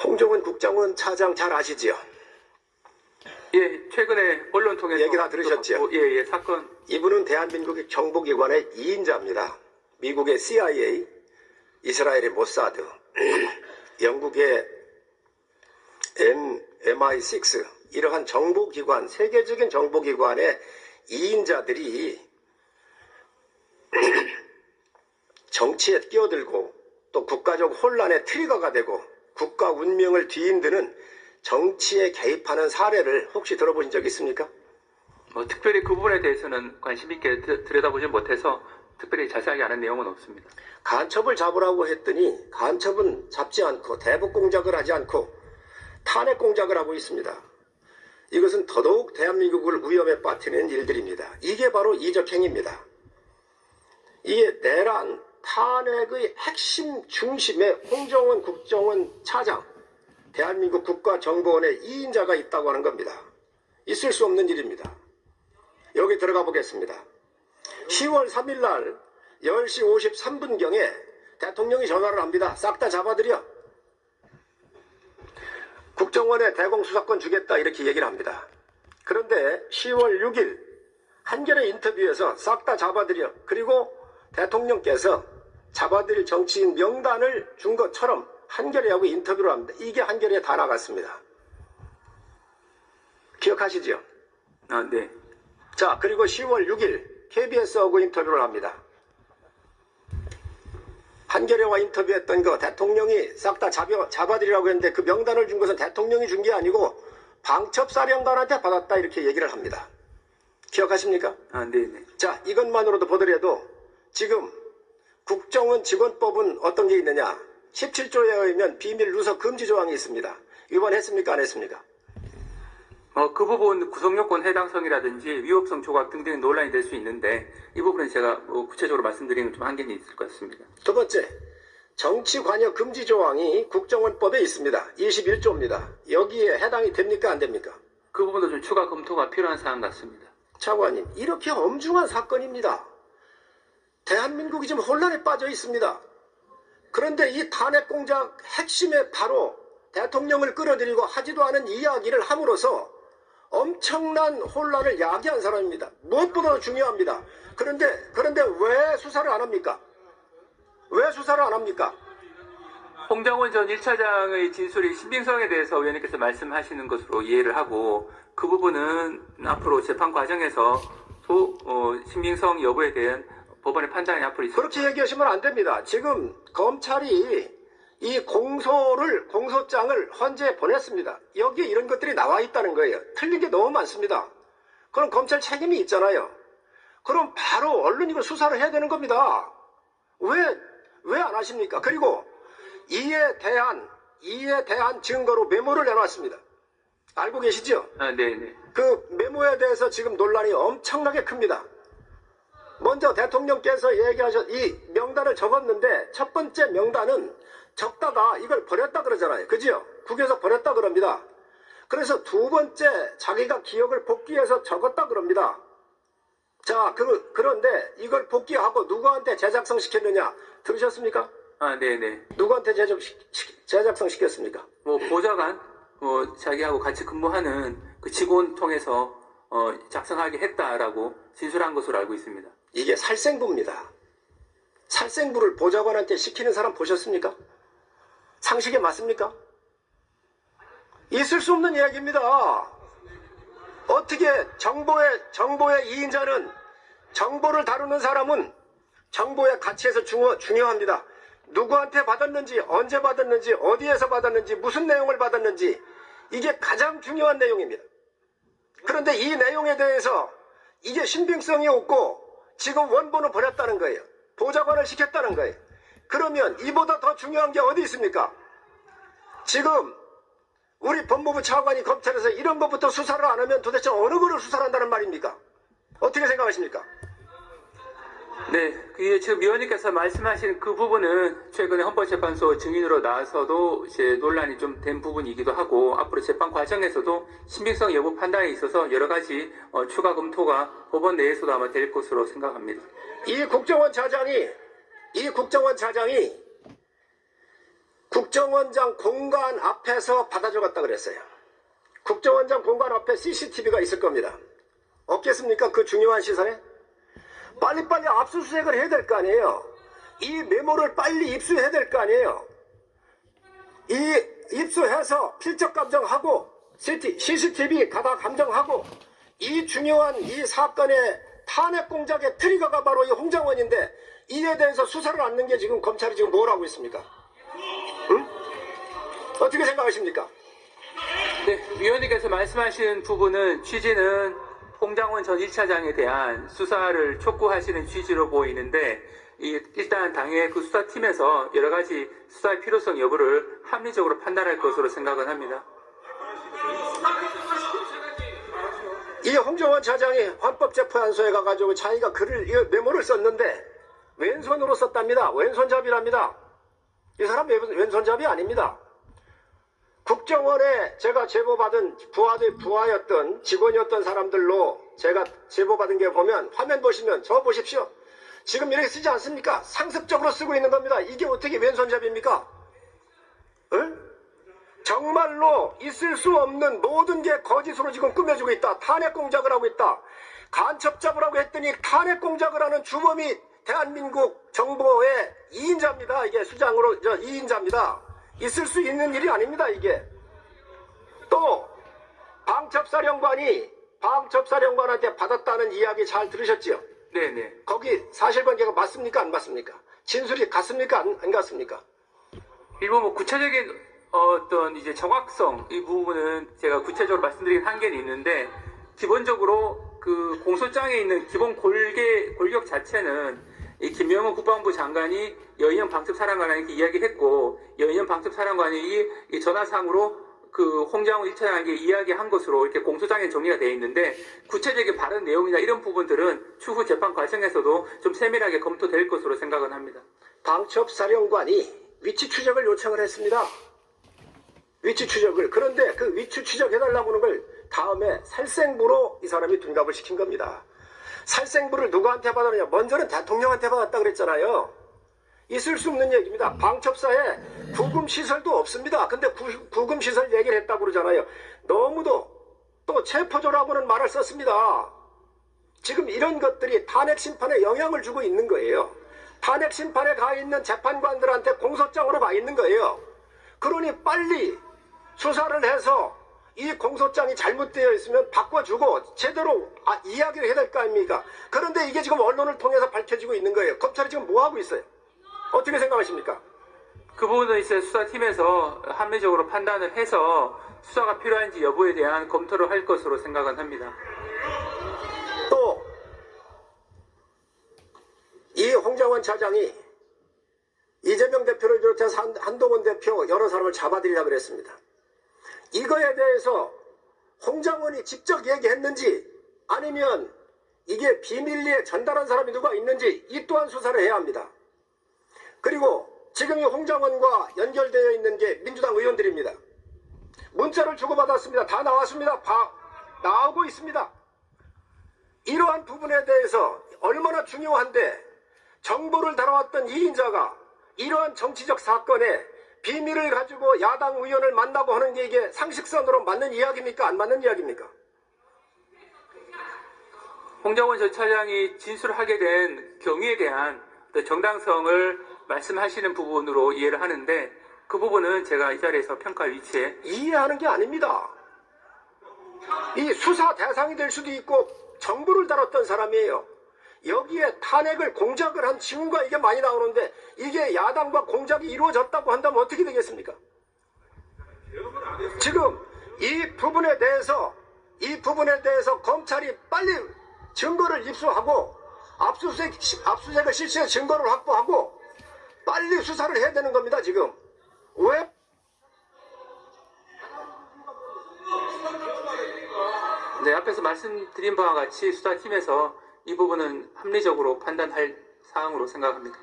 홍종원 국정원 차장 잘 아시지요? 예, 최근에 언론 통해서 얘기 다 들으셨죠? 예, 사건. 이분은 대한민국의 정보기관의 2인자입니다. 미국의 CIA, 이스라엘의 모사드, 영국의 MI6 이러한 정보기관, 세계적인 정보기관의 2인자들이 정치에 끼어들고 또 국가적 혼란의 트리거가 되고 국가 운명을 뒤흔드는 정치에 개입하는 사례를 혹시 들어보신 적 있습니까? 특별히 그 부분에 대해서는 관심 있게 들여다보지 못해서 특별히 자세하게 아는 내용은 없습니다. 간첩을 잡으라고 했더니 간첩은 잡지 않고 대북 공작을 하지 않고 탄핵 공작을 하고 있습니다. 이것은 더더욱 대한민국을 위험에 빠뜨리는 일들입니다. 이게 바로 이적행위입니다. 이게 내란 탄핵의 핵심 중심에 홍정원 국정원 차장, 대한민국 국가정보원의 2인자가 있다고 하는 겁니다. 있을 수 없는 일입니다. 여기 들어가 보겠습니다. 10월 3일 날 10시 53분경에 대통령이 전화를 합니다. 싹 다 잡아들여. 국정원에 대공수사권 주겠다 이렇게 얘기를 합니다. 그런데 10월 6일 한겨레 인터뷰에서 싹 다 잡아들여. 그리고 대통령께서 잡아들일 정치인 명단을 준 것처럼 한겨레하고 인터뷰를 합니다. 이게 한겨레에 다 나갔습니다. 기억하시죠? 네. 자, 그리고 10월 6일 KBS하고 인터뷰를 합니다. 한겨레와 인터뷰했던 거 대통령이 싹 다 잡아들이라고 했는데 그 명단을 준 것은 대통령이 준 게 아니고 방첩사령관한테 받았다 이렇게 얘기를 합니다. 기억하십니까? 네네. 자, 이것만으로도 보더라도 지금 국정원 직원법은 어떤 게 있느냐? 17조에 의하면 비밀 누설 금지 조항이 있습니다. 위반했습니까? 안 했습니까? 그 부분 구성요건 해당성이라든지 위법성 조각 등등 논란이 될 수 있는데 이 부분은 제가 구체적으로 말씀드리는 좀 한계는 있을 것 같습니다. 두 번째, 정치 관여 금지 조항이 국정원법에 있습니다. 21조입니다. 여기에 해당이 됩니까? 안 됩니까? 그 부분도 좀 추가 검토가 필요한 사안 같습니다. 차관님, 이렇게 엄중한 사건입니다. 대한민국이 지금 혼란에 빠져 있습니다. 그런데 이 탄핵 공작 핵심에 바로 대통령을 끌어들이고 하지도 않은 이야기를 함으로써 엄청난 혼란을 야기한 사람입니다. 무엇보다도 중요합니다. 그런데 왜 수사를 안 합니까? 왜 수사를 안 합니까? 홍정원 전 1차장의 진술이 신빙성에 대해서 의원님께서 말씀하시는 것으로 이해를 하고 그 부분은 앞으로 재판 과정에서 신빙성 여부에 대한 법원의 판단이 앞으로 있습니다. 그렇게 얘기하시면 안 됩니다. 지금 검찰이 이 공소장을 헌재에 보냈습니다. 여기에 이런 것들이 나와 있다는 거예요. 틀린 게 너무 많습니다. 그럼 검찰 책임이 있잖아요. 그럼 바로 언론이 이걸 수사를 해야 되는 겁니다. 왜 안 하십니까? 그리고 이에 대한 증거로 메모를 내놨습니다. 알고 계시죠? 네네. 그 메모에 대해서 지금 논란이 엄청나게 큽니다. 먼저 대통령께서 이 명단을 적었는데 첫 번째 명단은 적다가 이걸 버렸다 그러잖아요. 그죠? 국에서 버렸다 그럽니다. 그래서 두 번째 자기가 기억을 복귀해서 적었다 그럽니다. 자, 그런데 이걸 복귀하고 누구한테 재작성 시켰느냐? 들으셨습니까? 네네. 누구한테 재작성 시켰습니까? 보좌관, 자기하고 같이 근무하는 그 직원 통해서 작성하게 했다라고 진술한 것으로 알고 있습니다. 이게 살생부입니다. 살생부를 보좌관한테 시키는 사람 보셨습니까? 상식에 맞습니까? 있을 수 없는 이야기입니다. 어떻게 정보의 2인자는 정보를 다루는 사람은 정보의 가치에서 중요합니다. 누구한테 받았는지, 언제 받았는지, 어디에서 받았는지, 무슨 내용을 받았는지 이게 가장 중요한 내용입니다. 그런데 이 내용에 대해서 이게 신빙성이 없고 지금 원본을 버렸다는 거예요. 보좌관을 시켰다는 거예요. 그러면 이보다 더 중요한 게 어디 있습니까? 지금 우리 법무부 차관이 검찰에서 이런 것부터 수사를 안 하면 도대체 어느 거를 수사를 한다는 말입니까? 어떻게 생각하십니까? 네, 지금 위원님께서 말씀하신 그 부분은 최근에 헌법재판소 증인으로 나와서도 이제 논란이 좀 된 부분이기도 하고 앞으로 재판 과정에서도 신빙성 여부 판단에 있어서 여러 가지 추가 검토가 법원 내에서도 아마 될 것으로 생각합니다. 이 국정원 차장이 국정원장 공간 앞에서 받아 적었다 그랬어요. 국정원장 공간 앞에 CCTV가 있을 겁니다. 없겠습니까? 그 중요한 시설에? 빨리빨리 압수수색을 해야 될 거 아니에요. 이 메모를 빨리 입수해야 될 거 아니에요. 이 입수해서 필적 감정하고 CCTV 가다 감정하고 이 중요한 이 사건의 탄핵 공작의 트리거가 바로 이 홍장원인데 이에 대해서 수사를 않는 게 지금 검찰이 지금 뭘 하고 있습니까? 응? 어떻게 생각하십니까? 네, 위원님께서 말씀하신 부분은 취지는 홍장원 전 1차장에 대한 수사를 촉구하시는 취지로 보이는데 일단 당의 그 수사팀에서 여러 가지 수사의 필요성 여부를 합리적으로 판단할 것으로 생각은 합니다. 이 홍정원 차장이 헌법재판소에 가가지고 자기가 이 메모를 썼는데 왼손으로 썼답니다. 왼손잡이랍니다. 이 사람 왼손잡이 아닙니다. 국정원에 제가 제보받은 부하였던 직원이었던 사람들로 제가 제보받은 게 보면 화면 보시면 저 보십시오. 지금 이렇게 쓰지 않습니까? 상습적으로 쓰고 있는 겁니다. 이게 어떻게 왼손잡이입니까? 응? 정말로 있을 수 없는 모든 게 거짓으로 지금 꾸며지고 있다. 탄핵 공작을 하고 있다. 간첩 잡으라고 했더니 탄핵 공작을 하는 주범이 대한민국 정보의 2인자입니다. 이게 수장으로 2인자입니다. 있을 수 있는 일이 아닙니다. 이게. 또 방첩사령관한테 받았다는 이야기 잘 들으셨죠? 네네. 거기 사실관계가 맞습니까? 안 맞습니까? 진술이 같습니까? 안 같습니까? 일부 구체적인 어떤 이제 정확성 이 부분은 제가 구체적으로 말씀드리긴 한계는 있는데 기본적으로 그 공소장에 있는 기본 골격 자체는 이 김명은 국방부 장관이 여인영 방첩사령관에게 이야기했고 여인영 방첩사령관이 이 전화상으로 그 홍장원 1차장에게 이야기한 것으로 이렇게 공소장에 정리가 되어 있는데 구체적인 발언 내용이나 이런 부분들은 추후 재판 과정에서도 좀 세밀하게 검토될 것으로 생각은 합니다. 방첩사령관이 위치 추적을 요청을 했습니다. 위치 추적을. 그런데 그 위치 추적해달라고 하는 걸 다음에 살생부로 이 사람이 둔갑을 시킨 겁니다. 살생부를 누구한테 받았느냐? 먼저는 대통령한테 받았다 그랬잖아요. 있을 수 없는 얘기입니다. 방첩사에 구금시설도 없습니다. 근데 구금시설 얘기를 했다고 그러잖아요. 너무도 또 체포조라고는 말을 썼습니다. 지금 이런 것들이 탄핵 심판에 영향을 주고 있는 거예요. 탄핵 심판에 가 있는 재판관들한테 공소장으로 가 있는 거예요. 그러니 빨리 수사를 해서 이 공소장이 잘못되어 있으면 바꿔주고 제대로 이야기를 해야 될 거 아닙니까? 그런데 이게 지금 언론을 통해서 밝혀지고 있는 거예요. 검찰이 지금 뭐 하고 있어요? 어떻게 생각하십니까? 그 부분은 이제 수사팀에서 합리적으로 판단을 해서 수사가 필요한지 여부에 대한 검토를 할 것으로 생각은 합니다. 또 이 홍장원 차장이 이재명 대표를 비롯해서 한동훈 대표 여러 사람을 잡아들이라고 그랬습니다. 이거에 대해서 홍장원이 직접 얘기했는지 아니면 이게 비밀리에 전달한 사람이 누가 있는지 이 또한 수사를 해야 합니다. 그리고 지금 이 홍장원과 연결되어 있는 게 민주당 의원들입니다. 문자를 주고받았습니다. 다 나왔습니다. 나오고 있습니다. 이러한 부분에 대해서 얼마나 중요한데 정보를 다뤄왔던 2인자가 이러한 정치적 사건에 비밀을 가지고 야당 의원을 만나고 하는 게 이게 상식선으로 맞는 이야기입니까? 안 맞는 이야기입니까? 홍장원 전 차장이 진술하게 된 경위에 대한 정당성을 말씀하시는 부분으로 이해를 하는데 그 부분은 제가 이 자리에서 평가할 위치에 이해하는 게 아닙니다. 이 수사 대상이 될 수도 있고 정보를 다뤘던 사람이에요. 여기에 탄핵을 공작을 한 징후가 이게 많이 나오는데 이게 야당과 공작이 이루어졌다고 한다면 어떻게 되겠습니까? 지금 이 부분에 대해서 검찰이 빨리 증거를 입수하고 압수수색을 실시해 증거를 확보하고 빨리 수사를 해야 되는 겁니다. 지금 왜? 네, 앞에서 말씀드린 바와 같이 수사팀에서 이 부분은 합리적으로 판단할 사항으로 생각합니다.